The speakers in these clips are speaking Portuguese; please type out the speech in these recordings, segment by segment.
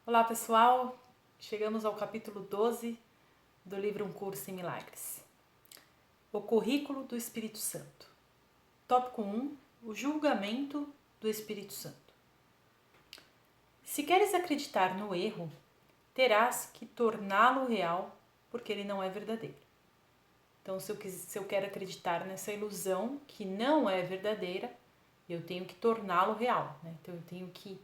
Olá pessoal, chegamos ao capítulo 12 do livro Um Curso em Milagres. O currículo do Espírito Santo. Tópico 1. O julgamento do Espírito Santo. Se queres acreditar no erro, terás que torná-lo real, porque ele não é verdadeiro. Então, se eu quero acreditar nessa ilusão que não é verdadeira, eu tenho que torná-lo real, né? Então, eu tenho que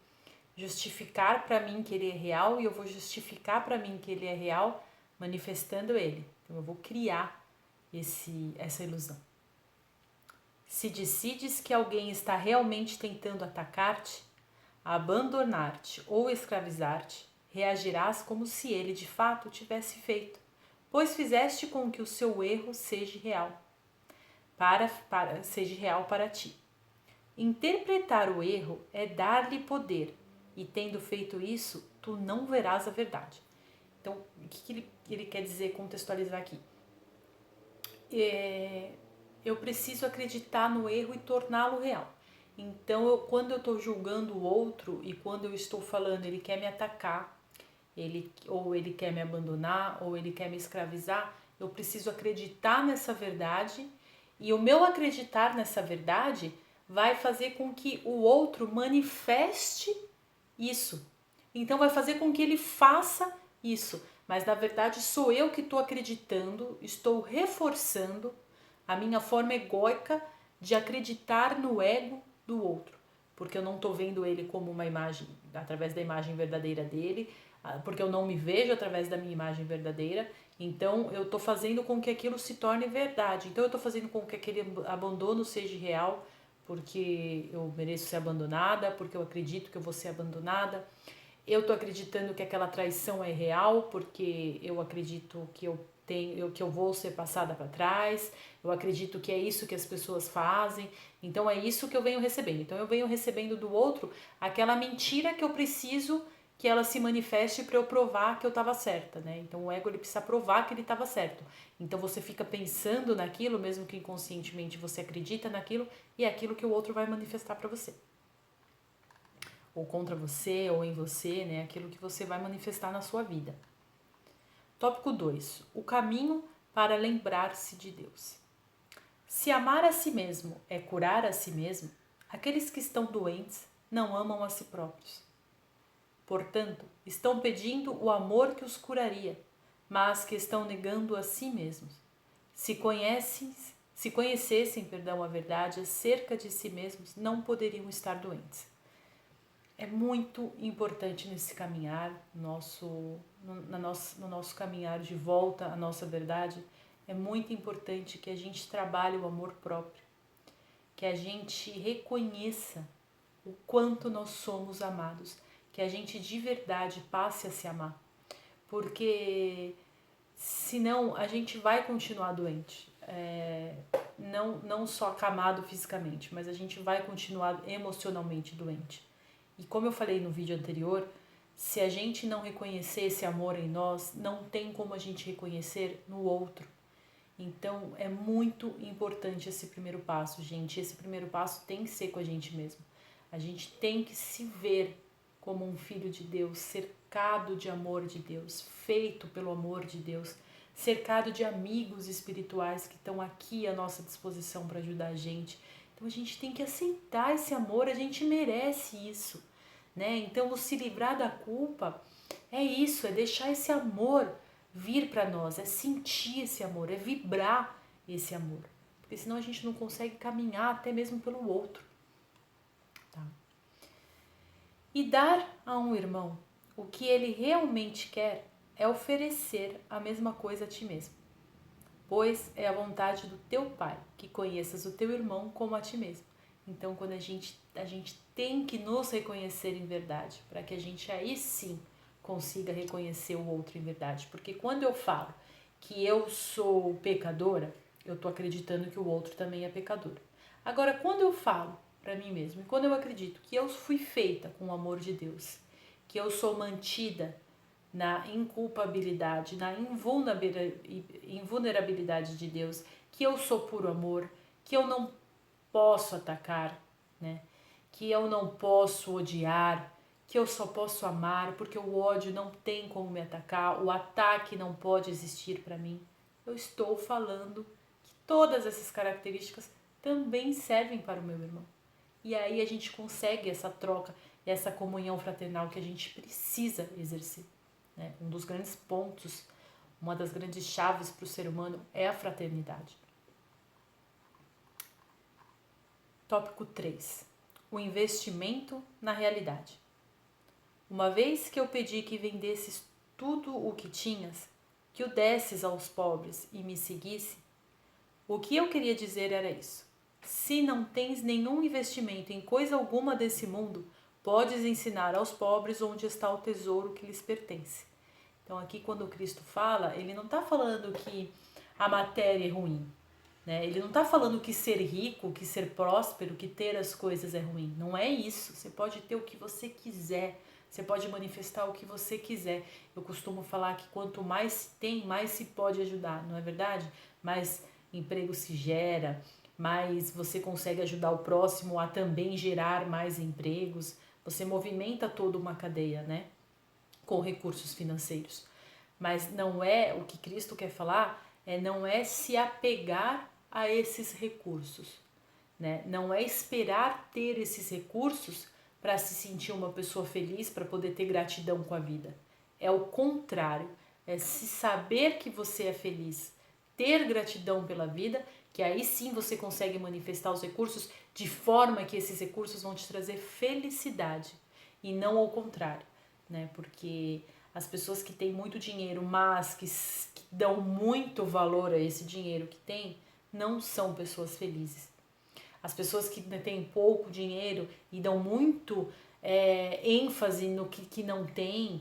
justificar para mim que ele é real e eu vou justificar para mim que ele é real manifestando ele. Então eu vou criar essa ilusão. Se decides que alguém está realmente tentando atacar-te, abandonar-te ou escravizar-te, reagirás como se ele de fato tivesse feito, pois fizeste com que o seu erro seja real para ti. Interpretar o erro é dar-lhe poder, e tendo feito isso, tu não verás a verdade. Então, o que ele quer dizer, contextualizar aqui? Eu preciso acreditar no erro e torná-lo real. Então, quando eu estou julgando o outro e quando eu estou falando ele quer me atacar, ou ele quer me abandonar, ou ele quer me escravizar, eu preciso acreditar nessa verdade, e o meu acreditar nessa verdade vai fazer com que o outro manifeste isso. Então vai fazer com que ele faça isso. Mas na verdade sou eu que estou acreditando, estou reforçando a minha forma egóica de acreditar no ego do outro. Porque eu não estou vendo ele como uma imagem, através da imagem verdadeira dele, porque eu não me vejo através da minha imagem verdadeira. Então eu estou fazendo com que aquilo se torne verdade. Então eu estou fazendo com que aquele abandono seja real, porque eu mereço ser abandonada, porque eu acredito que eu vou ser abandonada. Eu tô acreditando que aquela traição é real, porque eu acredito que que eu vou ser passada para trás. Eu acredito que é isso que as pessoas fazem. Então é isso que eu venho recebendo. Então eu venho recebendo do outro aquela mentira que eu preciso que ela se manifeste para eu provar que eu estava certa, né? Então o ego ele precisa provar que ele estava certo. Então você fica pensando naquilo, mesmo que inconscientemente você acredita naquilo, e é aquilo que o outro vai manifestar para você. Ou contra você, ou em você, né? Aquilo que você vai manifestar na sua vida. Tópico 2. O caminho para lembrar-se de Deus. Se amar a si mesmo é curar a si mesmo, aqueles que estão doentes não amam a si próprios. Portanto, estão pedindo o amor que os curaria, mas que estão negando a si mesmos. Se conhecessem, a verdade acerca de si mesmos, não poderiam estar doentes. É muito importante nesse caminhar, no nosso caminhar de volta à nossa verdade, é muito importante que a gente trabalhe o amor próprio, que a gente reconheça o quanto nós somos amados, que a gente de verdade passe a se amar, porque senão a gente vai continuar doente, não só acamado fisicamente, mas a gente vai continuar emocionalmente doente. E como eu falei no vídeo anterior, se a gente não reconhecer esse amor em nós, não tem como a gente reconhecer no outro. Então é muito importante esse primeiro passo, gente. Esse primeiro passo tem que ser com a gente mesmo. A gente tem que se ver como um filho de Deus, cercado de amor de Deus, feito pelo amor de Deus, cercado de amigos espirituais que estão aqui à nossa disposição para ajudar a gente. Então a gente tem que aceitar esse amor, a gente merece isso, né? Então o se livrar da culpa é isso, é deixar esse amor vir para nós, é sentir esse amor, é vibrar esse amor. Porque senão a gente não consegue caminhar até mesmo pelo outro. Tá? E dar a um irmão o que ele realmente quer é oferecer a mesma coisa a ti mesmo. Pois é a vontade do teu Pai que conheças o teu irmão como a ti mesmo. Então, quando a gente tem que nos reconhecer em verdade, para que a gente aí sim consiga reconhecer o outro em verdade. Porque quando eu falo que eu sou pecadora, eu estou acreditando que o outro também é pecador. Agora, quando eu falo para mim mesmo, e quando eu acredito que eu fui feita com o amor de Deus, que eu sou mantida na inculpabilidade, na invulnerabilidade de Deus, que eu sou puro amor, que eu não posso atacar, né? Que eu não posso odiar, que eu só posso amar, porque o ódio não tem como me atacar, o ataque não pode existir para mim. Eu estou falando que todas essas características também servem para o meu irmão. E aí a gente consegue essa troca, essa comunhão fraternal que a gente precisa exercer, né? Um dos grandes pontos, uma das grandes chaves para o ser humano é a fraternidade. Tópico 3. O investimento na realidade. Uma vez que eu pedi que vendesses tudo o que tinhas, que o desses aos pobres e me seguisse, o que eu queria dizer era isso. Se não tens nenhum investimento em coisa alguma desse mundo, podes ensinar aos pobres onde está o tesouro que lhes pertence. Então aqui quando Cristo fala, ele não está falando que a matéria é ruim, né? Ele não está falando que ser rico, que ser próspero, que ter as coisas é ruim. Não é isso. Você pode ter o que você quiser. Você pode manifestar o que você quiser. Eu costumo falar que quanto mais se tem, mais se pode ajudar, não é verdade? Mais emprego se gera, mais você consegue ajudar o próximo a também gerar mais empregos. Você movimenta toda uma cadeia, né? Com recursos financeiros. Mas não é o que Cristo quer falar, não é se apegar a esses recursos, né? Não é esperar ter esses recursos para se sentir uma pessoa feliz, para poder ter gratidão com a vida. É o contrário, é se saber que você é feliz, ter gratidão pela vida, que aí sim você consegue manifestar os recursos de forma que esses recursos vão te trazer felicidade e não ao contrário, né? Porque as pessoas que têm muito dinheiro, mas que dão muito valor a esse dinheiro que tem, não são pessoas felizes. As pessoas que têm pouco dinheiro e dão muito ênfase no que não tem,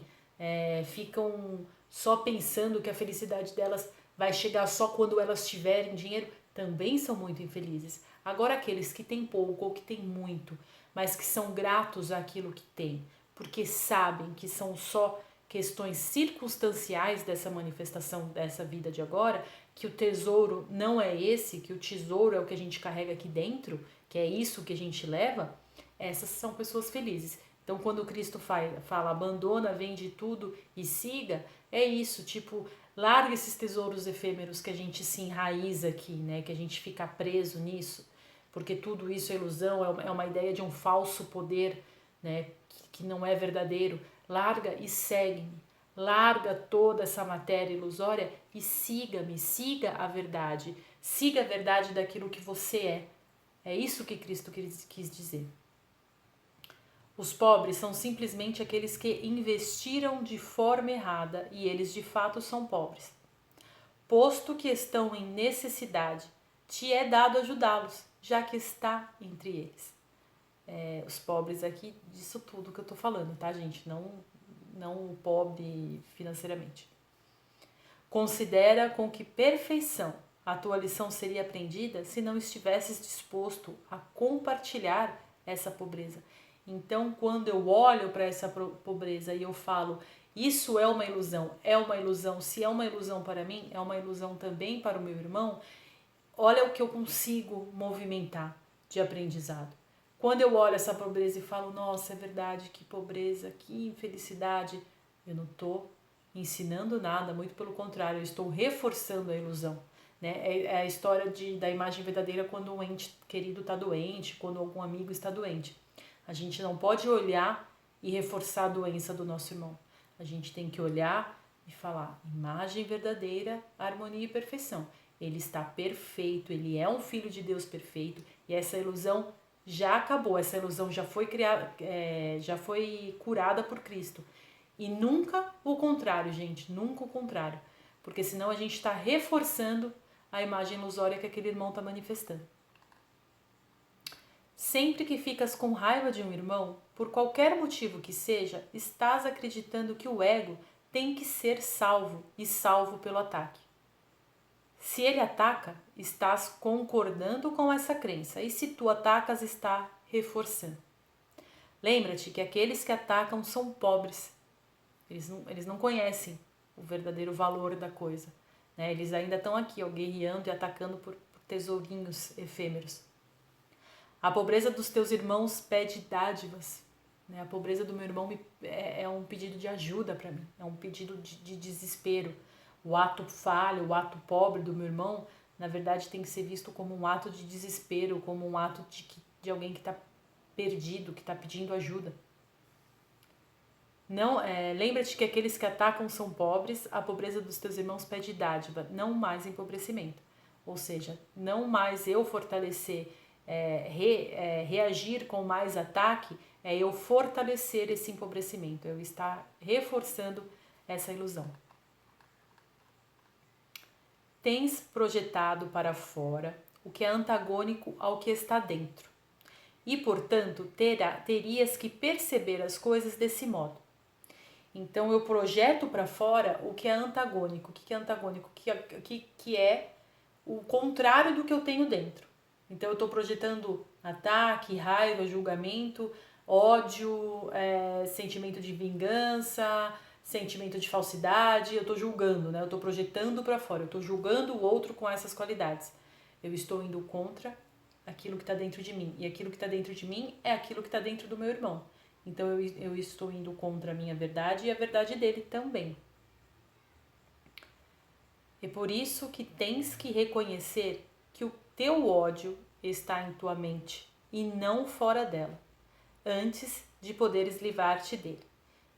ficam só pensando que a felicidade delas vai chegar só quando elas tiverem dinheiro, também são muito infelizes. Agora aqueles que têm pouco ou que têm muito, mas que são gratos àquilo que têm, porque sabem que são só questões circunstanciais dessa manifestação dessa vida de agora, que o tesouro não é esse, que o tesouro é o que a gente carrega aqui dentro, que é isso que a gente leva, essas são pessoas felizes. Então, quando Cristo fala abandona, vende tudo e siga, é isso, tipo, larga esses tesouros efêmeros que a gente se enraiza aqui, né? Que a gente fica preso nisso, porque tudo isso é ilusão, é uma ideia de um falso poder, né? Que não é verdadeiro. Larga e segue-me. Larga toda essa matéria ilusória e siga-me, siga a verdade. Siga a verdade daquilo que você é. É isso que Cristo quis dizer. Os pobres são simplesmente aqueles que investiram de forma errada e eles de fato são pobres. Posto que estão em necessidade, te é dado ajudá-los, já que está entre eles. Os pobres aqui, disso tudo que eu tô falando, tá, gente? Não o pobre financeiramente. Considera com que perfeição a tua lição seria aprendida se não estivesses disposto a compartilhar essa pobreza. Então, quando eu olho para essa pobreza e eu falo, isso é uma ilusão, se é uma ilusão para mim, é uma ilusão também para o meu irmão, olha o que eu consigo movimentar de aprendizado. Quando eu olho essa pobreza e falo, nossa, é verdade, que pobreza, que infelicidade, eu não estou ensinando nada, muito pelo contrário, eu estou reforçando a ilusão. Né? É a história da imagem verdadeira quando um ente querido está doente, quando algum amigo está doente. A gente não pode olhar e reforçar a doença do nosso irmão. A gente tem que olhar e falar, imagem verdadeira, harmonia e perfeição. Ele está perfeito, ele é um filho de Deus perfeito e essa ilusão já acabou, essa ilusão já foi criada, já foi curada por Cristo. E nunca o contrário, gente, nunca o contrário. Porque senão a gente está reforçando a imagem ilusória que aquele irmão está manifestando. Sempre que ficas com raiva de um irmão, por qualquer motivo que seja, estás acreditando que o ego tem que ser salvo e salvo pelo ataque. Se ele ataca, estás concordando com essa crença, e se tu atacas, está reforçando. Lembra-te que aqueles que atacam são pobres. Eles não conhecem o verdadeiro valor da coisa. Né? Eles ainda estão aqui, ó, guerreando e atacando por tesourinhos efêmeros. A pobreza dos teus irmãos pede dádivas. né? A pobreza do meu irmão é um pedido de ajuda para mim, é um pedido de desespero. O ato falho, o ato pobre do meu irmão, na verdade, tem que ser visto como um ato de desespero, como um ato de alguém que está perdido, que está pedindo ajuda. Não, lembra-te que aqueles que atacam são pobres, a pobreza dos teus irmãos pede dádiva, não mais empobrecimento. Ou seja, não mais eu fortalecer, reagir com mais ataque, é eu fortalecer esse empobrecimento, eu estar reforçando essa ilusão. Tens projetado para fora o que é antagônico ao que está dentro. E, portanto, terias que perceber as coisas desse modo. Então, eu projeto para fora o que é antagônico. O que é antagônico? Que é o contrário do que eu tenho dentro. Então, eu estou projetando ataque, raiva, julgamento, ódio, sentimento de vingança, sentimento de falsidade. Eu estou julgando, né? Eu estou projetando para fora. Eu estou julgando o outro com essas qualidades. Eu estou indo contra aquilo que está dentro de mim. E aquilo que está dentro de mim é aquilo que está dentro do meu irmão. Então eu estou indo contra a minha verdade e a verdade dele também. É por isso que tens que reconhecer que o teu ódio está em tua mente e não fora dela, antes de poderes livrar-te dele.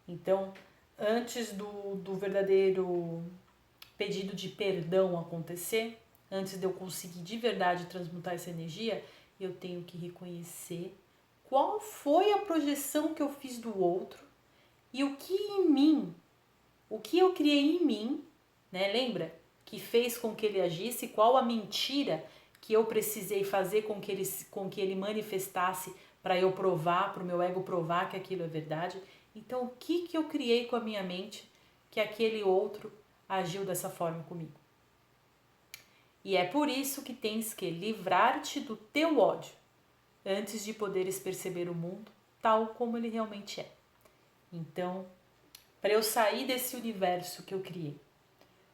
Então, antes do verdadeiro pedido de perdão acontecer, antes de eu conseguir de verdade transmutar essa energia, eu tenho que reconhecer qual foi a projeção que eu fiz do outro e o que em mim, o que eu criei em mim, né? Lembra? Que fez com que ele agisse, qual a mentira que eu precisei fazer com que ele manifestasse para eu provar, para o meu ego provar que aquilo é verdade. Então, o que eu criei com a minha mente que aquele outro agiu dessa forma comigo? E é por isso que tens que livrar-te do teu ódio, antes de poderes perceber o mundo tal como ele realmente é. Então, para eu sair desse universo que eu criei,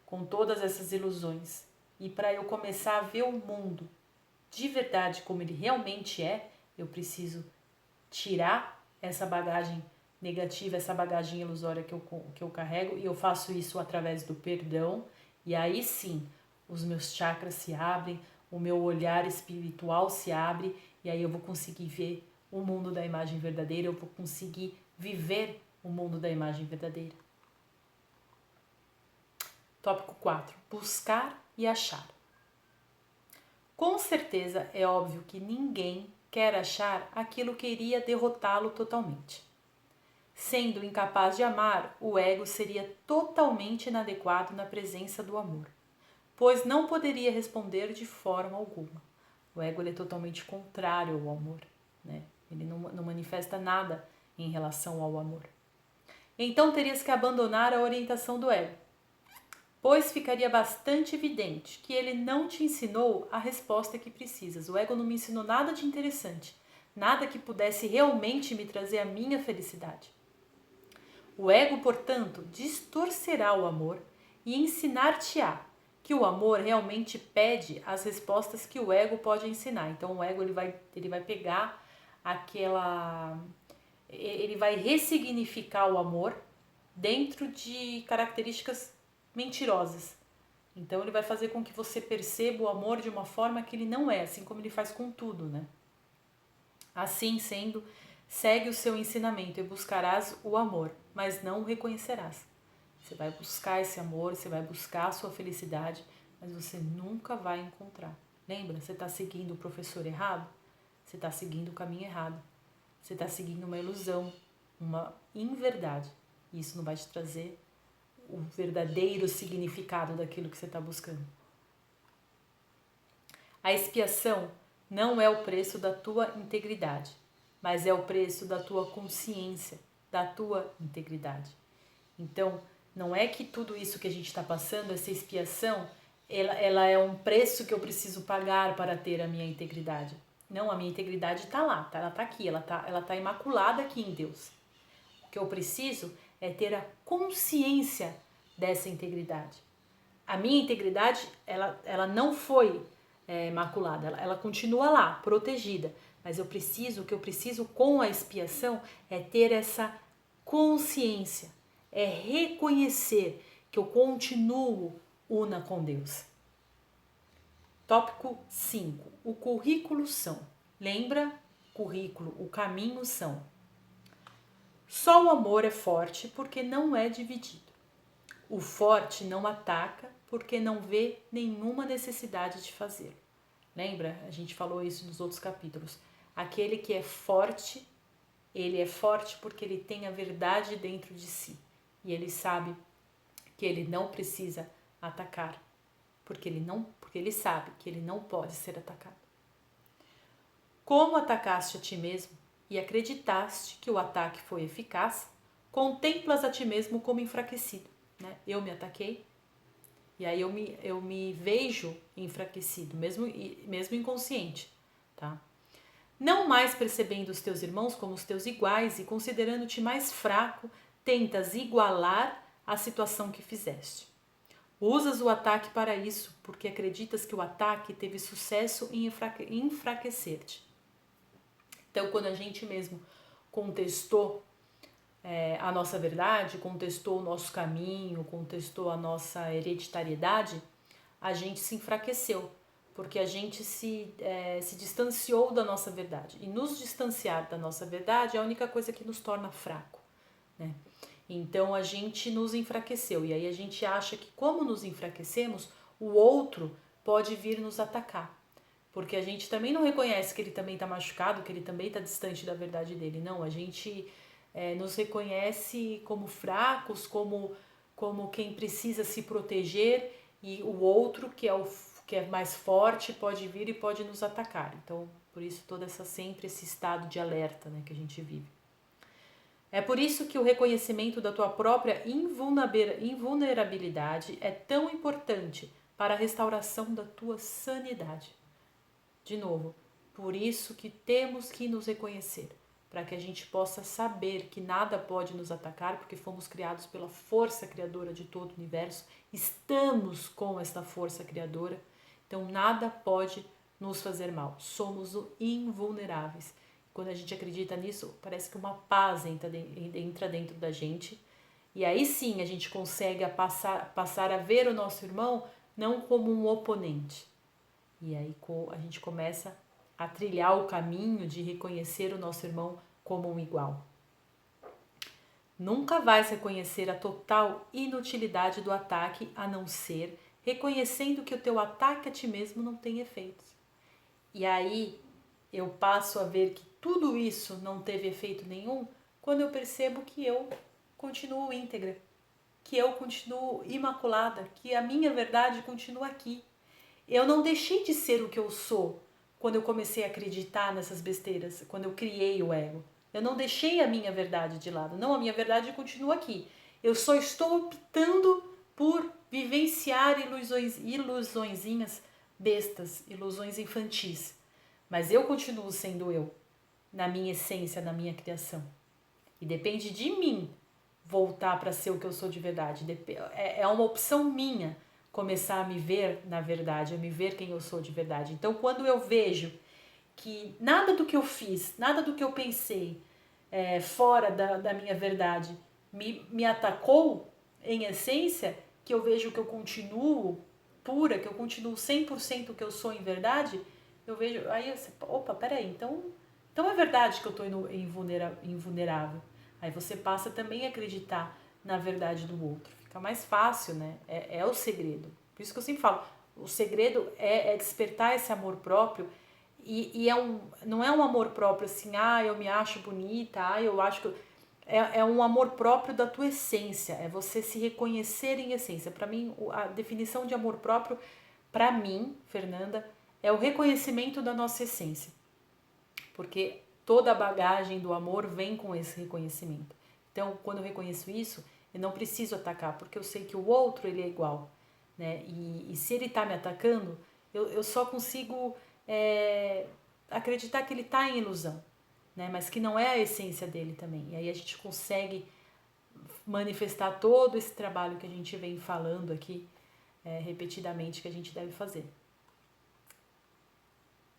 com todas essas ilusões, e para eu começar a ver o mundo de verdade como ele realmente é, eu preciso tirar essa bagagem negativa, essa bagagem ilusória que eu carrego, e eu faço isso através do perdão, e aí sim, os meus chakras se abrem, o meu olhar espiritual se abre, e aí eu vou conseguir ver o mundo da imagem verdadeira, eu vou conseguir viver o mundo da imagem verdadeira. Tópico 4. Buscar e achar. Com certeza é óbvio que ninguém quer achar aquilo que iria derrotá-lo totalmente. Sendo incapaz de amar, o ego seria totalmente inadequado na presença do amor, pois não poderia responder de forma alguma. O ego ele é totalmente contrário ao amor, né? Ele não manifesta nada em relação ao amor. Então terias que abandonar a orientação do ego, pois ficaria bastante evidente que ele não te ensinou a resposta que precisas. O ego não me ensinou nada de interessante, nada que pudesse realmente me trazer a minha felicidade. O ego, portanto, distorcerá o amor e ensinar-te-á que o amor realmente pede as respostas que o ego pode ensinar. Então o ego ele vai pegar ele vai ressignificar o amor dentro de características mentirosas. Então ele vai fazer com que você perceba o amor de uma forma que ele não é, assim como ele faz com tudo, né? Assim sendo, segue o seu ensinamento e buscarás o amor, mas não o reconhecerás. Você vai buscar esse amor, você vai buscar a sua felicidade, mas você nunca vai encontrar. Lembra? Você está seguindo o professor errado? Você está seguindo o caminho errado. Você está seguindo uma ilusão, uma inverdade. E isso não vai te trazer o verdadeiro significado daquilo que você está buscando. A expiação não é o preço da tua integridade, mas é o preço da tua consciência, da tua integridade. Então, não é que tudo isso que a gente está passando, essa expiação, ela é um preço que eu preciso pagar para ter a minha integridade. Não, a minha integridade está lá, ela está aqui, ela tá imaculada aqui em Deus. O que eu preciso é ter a consciência dessa integridade. A minha integridade, ela não foi maculada, ela continua lá, protegida. Mas o que eu preciso com a expiação é ter essa consciência, é reconhecer que eu continuo una com Deus. Tópico 5. O currículo são. Lembra? Currículo, o caminho são. Só o amor é forte porque não é dividido. O forte não ataca porque não vê nenhuma necessidade de fazê-lo. Lembra? A gente falou isso nos outros capítulos. Aquele que é forte, ele é forte porque ele tem a verdade dentro de si. E ele sabe que ele não precisa atacar, porque ele sabe que ele não pode ser atacado. Como atacaste a ti mesmo e acreditaste que o ataque foi eficaz, contemplas a ti mesmo como enfraquecido. Né? Eu me ataquei e aí eu me vejo enfraquecido, mesmo inconsciente. Tá? Não mais percebendo os teus irmãos como os teus iguais e considerando-te mais fraco, tentas igualar a situação que fizeste. Usas o ataque para isso, porque acreditas que o ataque teve sucesso em enfraquecer-te. Então, quando a gente mesmo contestou a nossa verdade, contestou o nosso caminho, contestou a nossa hereditariedade, a gente se enfraqueceu, porque a gente se distanciou da nossa verdade. E nos distanciar da nossa verdade é a única coisa que nos torna fraco, né? Então a gente nos enfraqueceu e aí a gente acha que como nos enfraquecemos, o outro pode vir nos atacar. Porque a gente também não reconhece que ele também está machucado, que ele também está distante da verdade dele. Não, a gente nos reconhece como fracos, como quem precisa se proteger e o outro, que é mais forte, pode vir e pode nos atacar. Então, por isso sempre esse estado de alerta, né, que a gente vive. É por isso que o reconhecimento da tua própria invulnerabilidade é tão importante para a restauração da tua sanidade. De novo, por isso que temos que nos reconhecer, para que a gente possa saber que nada pode nos atacar, porque fomos criados pela força criadora de todo o universo, estamos com esta força criadora, então nada pode nos fazer mal, somos invulneráveis. Quando a gente acredita nisso, parece que uma paz entra dentro da gente. E aí sim a gente consegue passar a ver o nosso irmão não como um oponente. E aí a gente começa a trilhar o caminho de reconhecer o nosso irmão como um igual. Nunca vais reconhecer a total inutilidade do ataque a não ser reconhecendo que o teu ataque a ti mesmo não tem efeitos. E aí eu passo a ver que tudo isso não teve efeito nenhum quando eu percebo que eu continuo íntegra, que eu continuo imaculada, que a minha verdade continua aqui. Eu não deixei de ser o que eu sou quando eu comecei a acreditar nessas besteiras, quando eu criei o ego. Eu não deixei a minha verdade de lado. Não, a minha verdade continua aqui. Eu só estou optando por vivenciar ilusõezinhas bestas, ilusões infantis. Mas eu continuo sendo eu, na minha essência, na minha criação. E depende de mim voltar para ser o que eu sou de verdade. É uma opção minha começar a me ver na verdade, a me ver quem eu sou de verdade. Então, quando eu vejo que nada do que eu fiz, nada do que eu pensei fora da minha verdade me atacou em essência, que eu vejo que eu continuo pura, que eu continuo 100% o que eu sou em verdade, eu vejo, aí opa, peraí, então é verdade que eu estou invulnerável. Aí você passa também a acreditar na verdade do outro. Fica mais fácil, né? É o segredo. Por isso que eu sempre falo, o segredo é despertar esse amor próprio e não é um amor próprio assim, eu me acho bonita, eu acho que... É um amor próprio da tua essência, é você se reconhecer em essência. Para mim, a definição de amor próprio, para mim, Fernanda, é o reconhecimento da nossa essência. Porque toda a bagagem do amor vem com esse reconhecimento. Então, quando eu reconheço isso, eu não preciso atacar, porque eu sei que o outro ele é igual, né? E se ele está me atacando, eu só consigo acreditar que ele está em ilusão, né? Mas que não é a essência dele também. E aí a gente consegue manifestar todo esse trabalho que a gente vem falando aqui repetidamente que a gente deve fazer.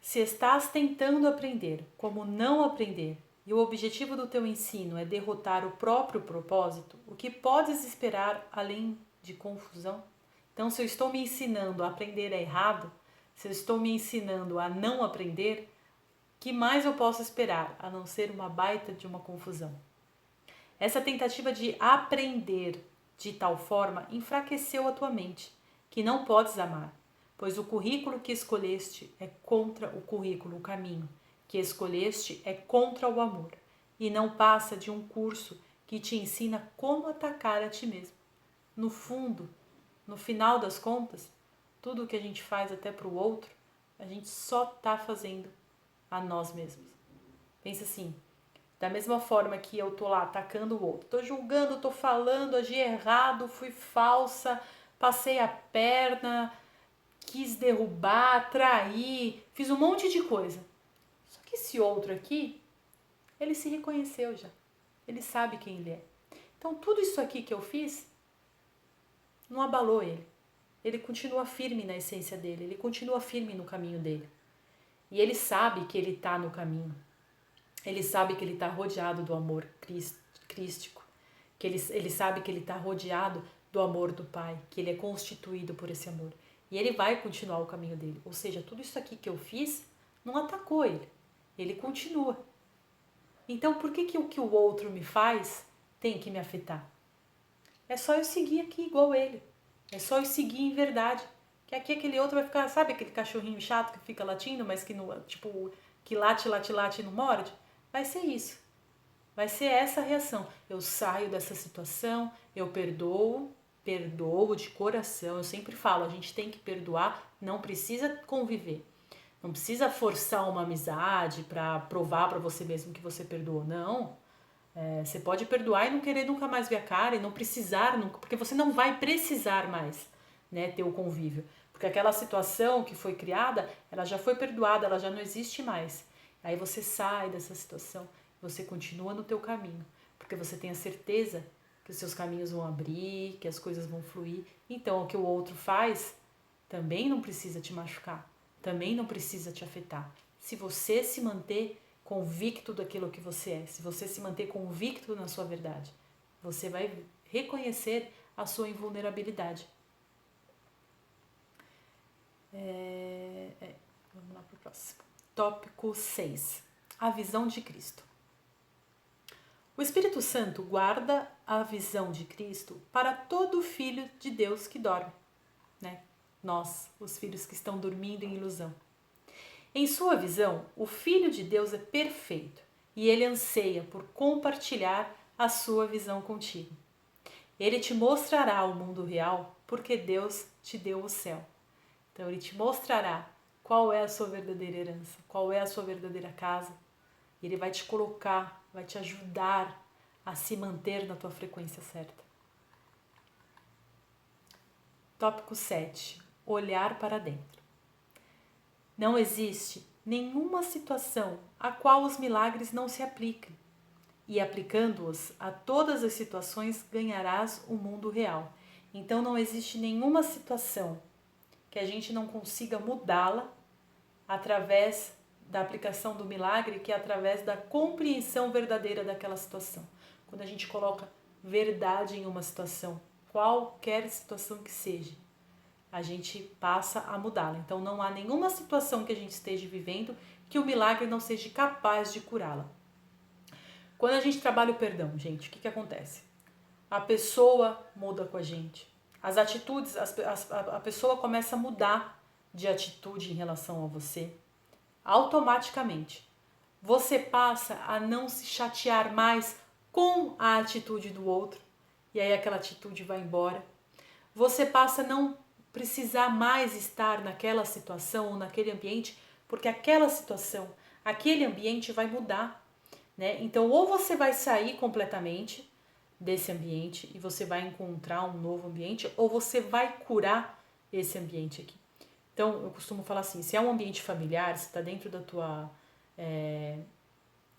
Se estás tentando aprender como não aprender e o objetivo do teu ensino é derrotar o próprio propósito, o que podes esperar além de confusão? Então, se eu estou me ensinando a aprender errado, se eu estou me ensinando a não aprender, que mais eu posso esperar a não ser uma baita de uma confusão? Essa tentativa de aprender de tal forma enfraqueceu a tua mente, que não podes amar, pois o currículo que escolheste é contra o currículo, o caminho que escolheste é contra o amor, e não passa de um curso que te ensina como atacar a ti mesmo. No fundo, no final das contas, tudo o que a gente faz até para o outro, a gente só está fazendo a nós mesmos. Pensa assim, da mesma forma que eu tô lá atacando o outro, tô julgando, tô falando, agi errado, fui falsa, passei a perna, quis derrubar, trair, fiz um monte de coisa. Só que esse outro aqui, ele se reconheceu já. Ele sabe quem ele é. Então tudo isso aqui que eu fiz não abalou ele. Ele continua firme na essência dele, ele continua firme no caminho dele. E ele sabe que ele está no caminho. Ele sabe que ele está rodeado do amor crístico. Que ele sabe que ele está rodeado do amor do Pai, que ele é constituído por esse amor. E ele vai continuar o caminho dele. Ou seja, tudo isso aqui que eu fiz não atacou ele. Ele continua. Então, por que o que o outro me faz tem que me afetar? É só eu seguir aqui igual ele. É só eu seguir em verdade. Que aqui aquele outro vai ficar, sabe aquele cachorrinho chato que fica latindo, mas que não, tipo, que late e não morde? Vai ser isso. Vai ser essa a reação. Eu saio dessa situação, eu perdoo de coração. Eu sempre falo, a gente tem que perdoar, não precisa conviver. Não precisa forçar uma amizade para provar para você mesmo que você perdoou. Não. Você pode perdoar e não querer nunca mais ver a cara e não precisar, nunca, porque você não vai precisar mais, né, ter o convívio. Porque aquela situação que foi criada, ela já foi perdoada, ela já não existe mais. Aí você sai dessa situação, você continua no teu caminho, porque você tem a certeza que os seus caminhos vão abrir, que as coisas vão fluir. Então, o que o outro faz também não precisa te machucar, também não precisa te afetar. Se você se manter convicto daquilo que você é, se você se manter convicto na sua verdade, você vai reconhecer a sua invulnerabilidade. Vamos lá para o próximo. Tópico 6. A visão de Cristo. O Espírito Santo guarda a visão de Cristo para todo filho de Deus que dorme, né? Nós, os filhos que estão dormindo em ilusão. Em sua visão, o Filho de Deus é perfeito e ele anseia por compartilhar a sua visão contigo. Ele te mostrará o mundo real porque Deus te deu o céu. Então ele te mostrará qual é a sua verdadeira herança, qual é a sua verdadeira casa. Ele vai te colocar, vai te ajudar a se manter na tua frequência certa. Tópico 7. Olhar para dentro. Não existe nenhuma situação a qual os milagres não se apliquem. E aplicando-os a todas as situações, ganharás o mundo real. Então não existe nenhuma situação que a gente não consiga mudá-la através da aplicação do milagre, que é através da compreensão verdadeira daquela situação. Quando a gente coloca verdade em uma situação, qualquer situação que seja, a gente passa a mudá-la. Então não há nenhuma situação que a gente esteja vivendo que o milagre não seja capaz de curá-la. Quando a gente trabalha o perdão, gente, o que acontece? A pessoa muda com a gente. As atitudes, a pessoa começa a mudar de atitude em relação a você. Automaticamente. Você passa a não se chatear mais com a atitude do outro. E aí aquela atitude vai embora. Você passa a não precisar mais estar naquela situação ou naquele ambiente, porque aquela situação, aquele ambiente vai mudar, né? Então, ou você vai sair completamente desse ambiente e você vai encontrar um novo ambiente, ou você vai curar esse ambiente aqui. Então, eu costumo falar assim, se é um ambiente familiar, se está dentro da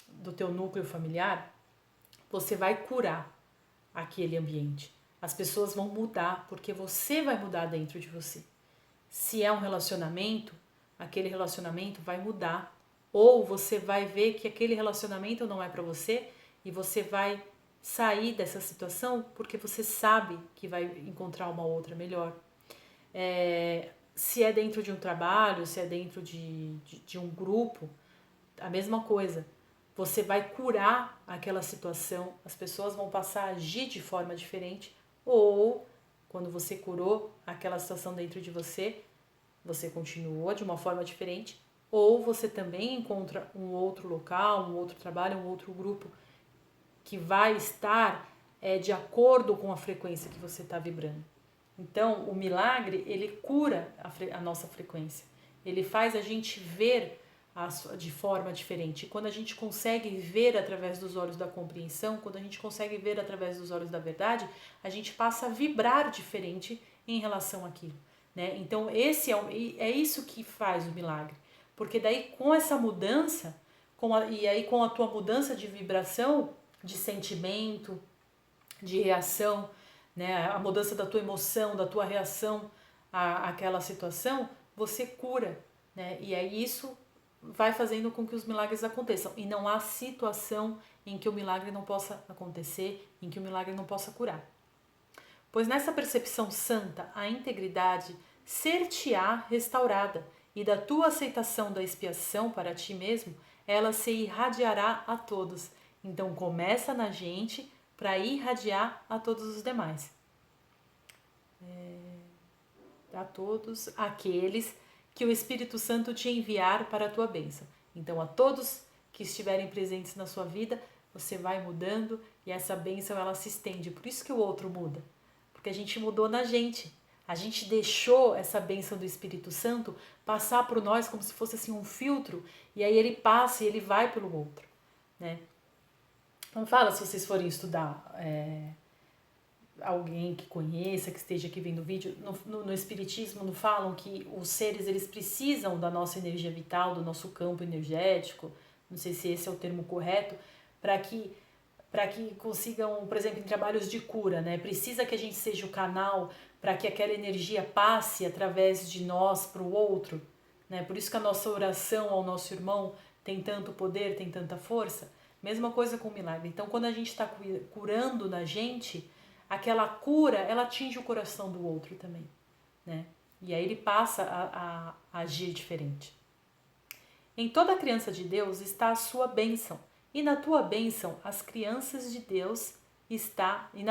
do teu núcleo familiar, você vai curar aquele ambiente. As pessoas vão mudar porque você vai mudar dentro de você. Se é um relacionamento, aquele relacionamento vai mudar, ou você vai ver que aquele relacionamento não é para você e você vai sair dessa situação porque você sabe que vai encontrar uma outra melhor. Se é dentro de um trabalho, se é dentro de um grupo, a mesma coisa. Você vai curar aquela situação, as pessoas vão passar a agir de forma diferente, ou quando você curou aquela situação dentro de você, você continuou de uma forma diferente, ou você também encontra um outro local, um outro trabalho, um outro grupo que vai estar de acordo com a frequência que você está vibrando. Então, o milagre, ele cura a nossa frequência. Ele faz a gente ver de forma diferente. Quando a gente consegue ver através dos olhos da compreensão, quando a gente consegue ver através dos olhos da verdade, a gente passa a vibrar diferente em relação àquilo. Né? Então, é isso que faz o milagre. Porque daí, com essa mudança, e aí com a tua mudança de vibração, de sentimento, de reação, né? A mudança da tua emoção, da tua reação àquela situação, você cura, né? E aí isso vai fazendo com que os milagres aconteçam. E não há situação em que o milagre não possa acontecer, em que o milagre não possa curar. Pois nessa percepção santa, a integridade ser-te-á restaurada, e da tua aceitação da expiação para ti mesmo, ela se irradiará a todos. Então começa na gente para irradiar a todos os demais. A todos aqueles que o Espírito Santo te enviar para a tua bênção. Então a todos que estiverem presentes na sua vida, você vai mudando e essa bênção ela se estende. Por isso que o outro muda. Porque a gente mudou na gente. A gente deixou essa bênção do Espírito Santo passar por nós como se fosse assim um filtro, e aí ele passa e ele vai pelo outro, né? Então fala, se vocês forem estudar alguém que conheça, que esteja aqui vendo o vídeo, no Espiritismo não falam que os seres eles precisam da nossa energia vital, do nosso campo energético, não sei se esse é o termo correto, para que consigam, por exemplo, em trabalhos de cura, né? Precisa que a gente seja o canal para que aquela energia passe através de nós para o outro, né? Por isso que a nossa oração ao nosso irmão tem tanto poder, tem tanta força. Mesma coisa com o milagre. Então, quando a gente está curando na gente, aquela cura, ela atinge o coração do outro também, né? E aí ele passa a agir diferente. Em toda criança de Deus está a sua bênção. E na tua bênção, as crianças de Deus está, e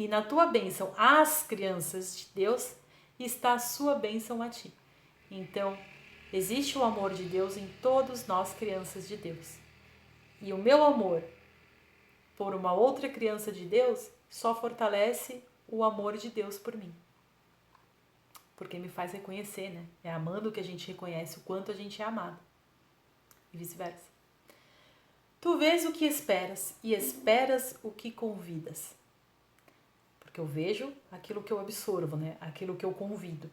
na tua bênção, as crianças de Deus, está a sua bênção a ti. Então, existe o amor de Deus em todos nós, crianças de Deus. E o meu amor por uma outra criança de Deus só fortalece o amor de Deus por mim. Porque me faz reconhecer, né? É amando que a gente reconhece o quanto a gente é amado. E vice-versa. Tu vês o que esperas e esperas o que convidas. Porque eu vejo aquilo que eu absorvo, né? Aquilo que eu convido.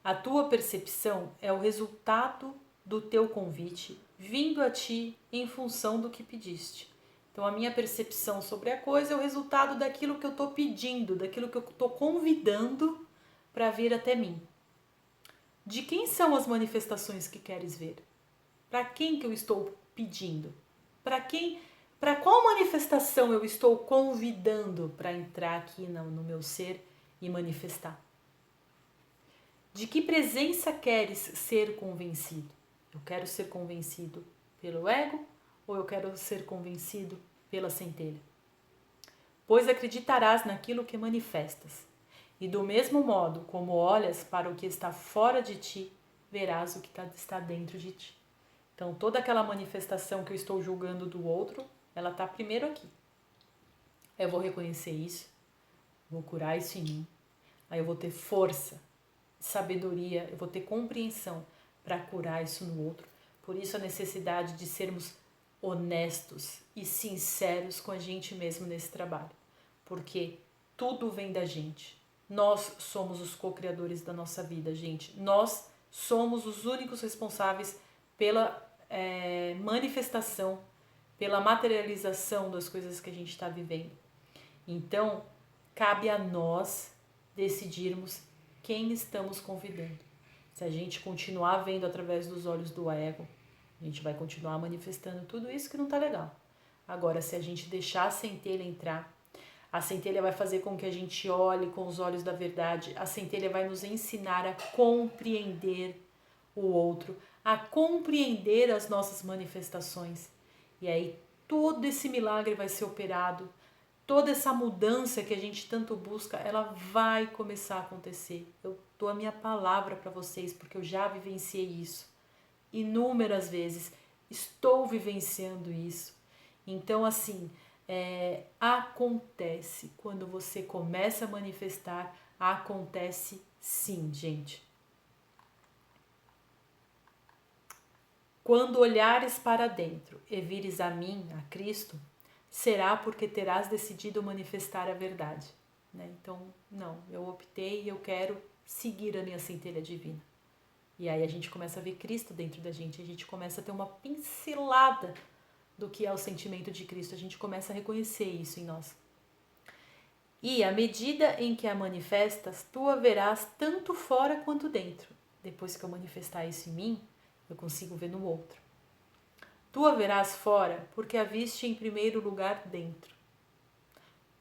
A tua percepção é o resultado do teu convite vindo a ti em função do que pediste. Então a minha percepção sobre a coisa é o resultado daquilo que eu estou pedindo, daquilo que eu estou convidando para vir até mim. De quem são as manifestações que queres ver? Para quem que eu estou pedindo? Para qual manifestação eu estou convidando para entrar aqui no meu ser e manifestar? De que presença queres ser convencido? Eu quero ser convencido pelo ego ou eu quero ser convencido pela centelha? Pois acreditarás naquilo que manifestas, e do mesmo modo como olhas para o que está fora de ti, verás o que está dentro de ti. Então, toda aquela manifestação que eu estou julgando do outro, ela está primeiro aqui. Eu vou reconhecer isso, vou curar isso em mim, aí eu vou ter força, sabedoria, eu vou ter compreensão para curar isso no outro. Por isso a necessidade de sermos honestos e sinceros com a gente mesmo nesse trabalho. Porque tudo vem da gente. Nós somos os co-criadores da nossa vida, gente. Nós somos os únicos responsáveis pela manifestação, pela materialização das coisas que a gente está vivendo. Então, cabe a nós decidirmos quem estamos convidando. Se a gente continuar vendo através dos olhos do ego, a gente vai continuar manifestando tudo isso que não tá legal. Agora, se a gente deixar a centelha entrar, a centelha vai fazer com que a gente olhe com os olhos da verdade. A centelha vai nos ensinar a compreender o outro, a compreender as nossas manifestações. E aí todo esse milagre vai ser operado, toda essa mudança que a gente tanto busca, ela vai começar a acontecer. Eu dou a minha palavra para vocês, porque eu já vivenciei isso inúmeras vezes, estou vivenciando isso. Então, assim, acontece. Quando você começa a manifestar, acontece sim, gente. Quando olhares para dentro e vires a mim, a Cristo, será porque terás decidido manifestar a verdade. Né? Então, não, eu optei e eu quero seguir a minha centelha divina. E aí a gente começa a ver Cristo dentro da gente, a gente começa a ter uma pincelada do que é o sentimento de Cristo, a gente começa a reconhecer isso em nós. E à medida em que a manifestas, tu a verás tanto fora quanto dentro. Depois que eu manifestar isso em mim, eu consigo ver no outro. Tu a verás fora porque a viste em primeiro lugar dentro.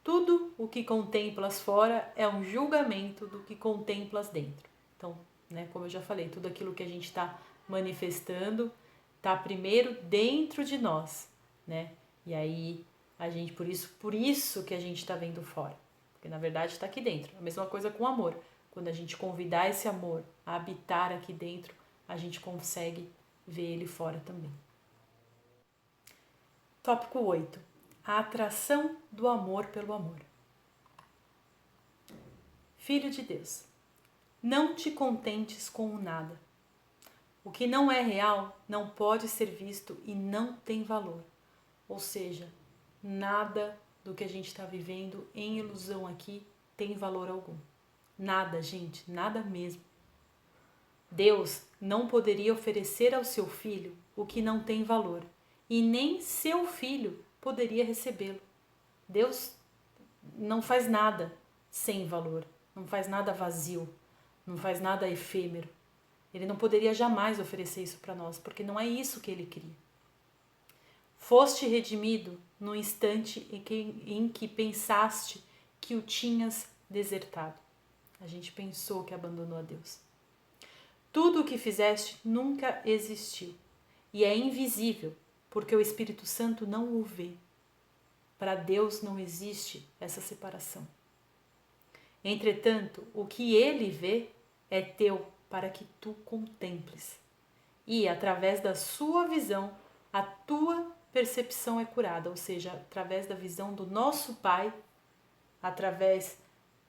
Tudo o que contemplas fora é um julgamento do que contemplas dentro. Então, né, como eu já falei, tudo aquilo que a gente está manifestando está primeiro dentro de nós, né? E aí a gente, por isso que a gente está vendo fora, porque na verdade está aqui dentro. A mesma coisa com o amor. Quando a gente convidar esse amor a habitar aqui dentro, a gente consegue ver ele fora também. Tópico 8. A atração do amor pelo amor. Filho de Deus, não te contentes com o nada. O que não é real não pode ser visto e não tem valor. Ou seja, nada do que a gente está vivendo em ilusão aqui tem valor algum. Nada, gente, nada mesmo. Deus não poderia oferecer ao seu filho o que não tem valor, e nem seu filho poderia recebê-lo. Deus não faz nada sem valor, não faz nada vazio, não faz nada efêmero. Ele não poderia jamais oferecer isso para nós, porque não é isso que ele queria. Foste redimido no instante em que pensaste que o tinhas desertado. A gente pensou que abandonou a Deus. Tudo o que fizeste nunca existiu e é invisível, porque o Espírito Santo não o vê. Para Deus não existe essa separação. Entretanto, o que ele vê é teu para que tu contemples. E, através da sua visão, a tua percepção é curada, ou seja, através da visão do nosso Pai, através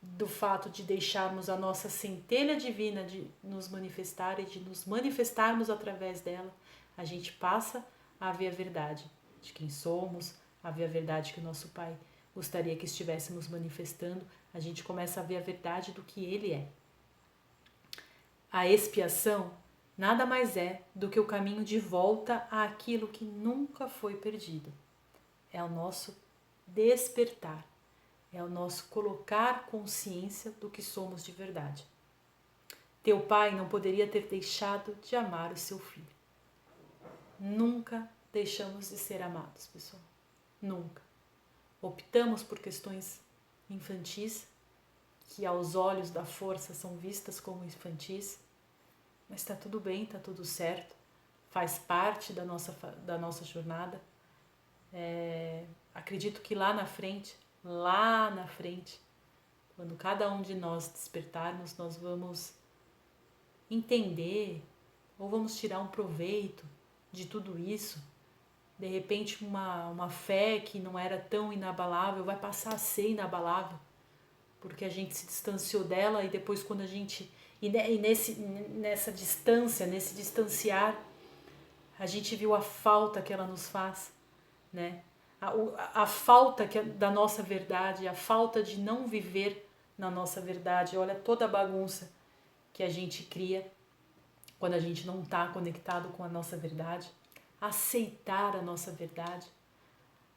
do fato de deixarmos a nossa centelha divina de nos manifestar e de nos manifestarmos através dela, a gente passa a ver a verdade de quem somos, a ver a verdade que o nosso Pai gostaria que estivéssemos manifestando, a gente começa a ver a verdade do que Ele é. A expiação nada mais é do que o caminho de volta àquilo que nunca foi perdido. É o nosso despertar, é o nosso colocar consciência do que somos de verdade. Teu pai não poderia ter deixado de amar o seu filho. Nunca deixamos de ser amados, pessoal. Nunca. Optamos por questões infantis, que aos olhos da força são vistas como infantis, mas está tudo bem, está tudo certo, faz parte da nossa jornada. Acredito que lá na frente, quando cada um de nós despertarmos, nós vamos entender ou vamos tirar um proveito de tudo isso. De repente uma fé que não era tão inabalável vai passar a ser inabalável, porque a gente se distanciou dela e depois quando a gente... nessa distância, nesse distanciar, a gente viu a falta que ela nos faz, né? A falta da nossa verdade, a falta de não viver na nossa verdade. Olha toda a bagunça que a gente cria quando a gente não está conectado com a nossa verdade. Aceitar a nossa verdade,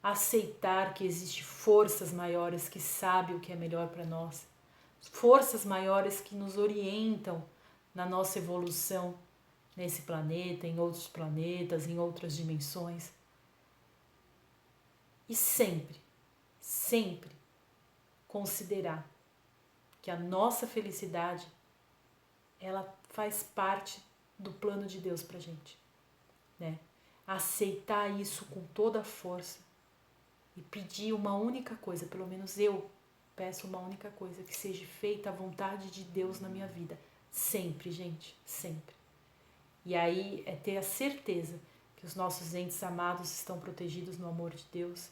aceitar que existem forças maiores que sabem o que é melhor para nós, forças maiores que nos orientam na nossa evolução nesse planeta, em outros planetas, em outras dimensões. E sempre, sempre considerar que a nossa felicidade, ela faz parte do plano de Deus pra gente, né? Aceitar isso com toda a força e pedir uma única coisa, pelo menos eu peço uma única coisa, que seja feita a vontade de Deus na minha vida. Sempre, gente, sempre. E aí é ter a certeza que os nossos entes amados estão protegidos no amor de Deus,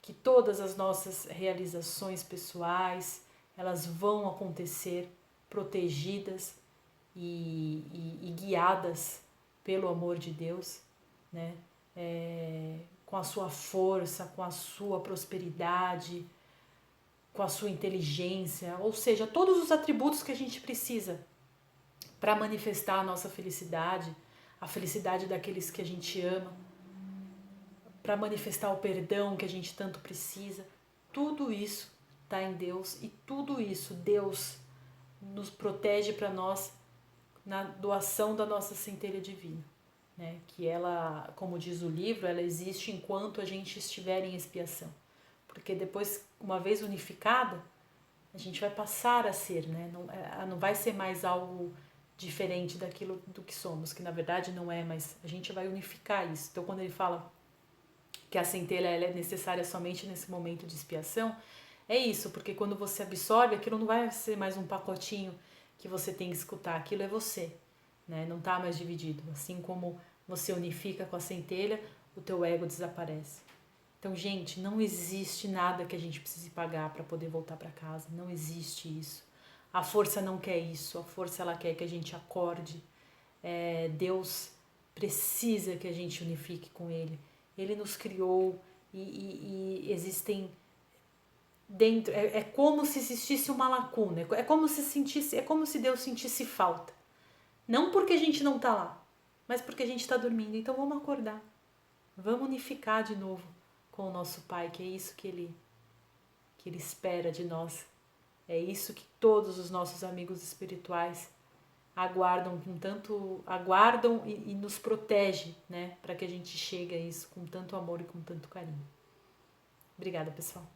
que todas as nossas realizações pessoais, elas vão acontecer protegidas e guiadas pelo amor de Deus, né? Com a sua força, com a sua prosperidade, com a sua inteligência, ou seja, todos os atributos que a gente precisa para manifestar a nossa felicidade, a felicidade daqueles que a gente ama, para manifestar o perdão que a gente tanto precisa. Tudo isso está em Deus e tudo isso Deus nos protege para nós na doação da nossa centelha divina, né? Que ela, como diz o livro, ela existe enquanto a gente estiver em expiação, porque depois, uma vez unificada, a gente vai passar a ser, né? Não vai ser mais algo diferente daquilo do que somos, que na verdade não é, mas a gente vai unificar isso. Então, quando ele fala que a centelha ela é necessária somente nesse momento de expiação, é isso, porque quando você absorve, aquilo não vai ser mais um pacotinho que você tem que escutar, aquilo é você, né? Não está mais dividido. Assim como você unifica com a centelha, o teu ego desaparece. Então, gente, não existe nada que a gente precise pagar para poder voltar para casa, não existe isso. A força não quer isso, a força ela quer que a gente acorde. Deus precisa que a gente unifique com Ele. Ele nos criou e existem dentro, é como se existisse uma lacuna, é como se Deus sentisse falta. Não porque a gente não está lá, mas porque a gente está dormindo. Então vamos acordar, vamos unificar de novo com o nosso Pai, que é isso que Ele espera de nós. É isso que todos os nossos amigos espirituais aguardam e nos protege, né, para que a gente chegue a isso com tanto amor e com tanto carinho. Obrigada, pessoal.